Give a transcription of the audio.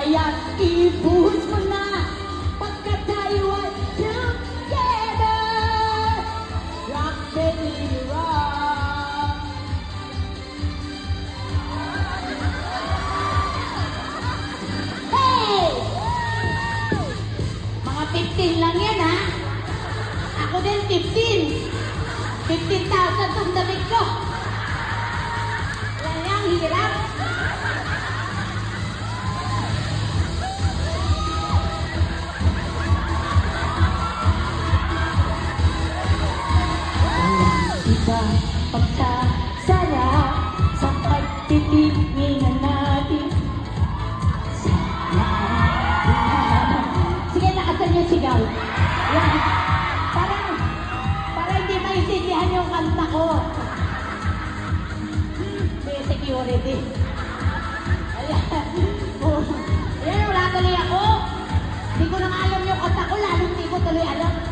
Kaya't ibuhos mo na pagkat tayo ay together. Rock, baby, rock. Hey! Mga 15 lang yan, ha? Ako din 15. 15,000 itong damit ko. Wala niyang hirap. Iba pagkasarap sa pagtitinginan natin. Sige, nakasan yung sigaw. Yan. Para hindi maintindihan yung kanta ko. May security. Ayan. Ayan, wala tuloy ako. Hindi ko na nga alam yung kanta ko, lalong hindi ko tuloy alam.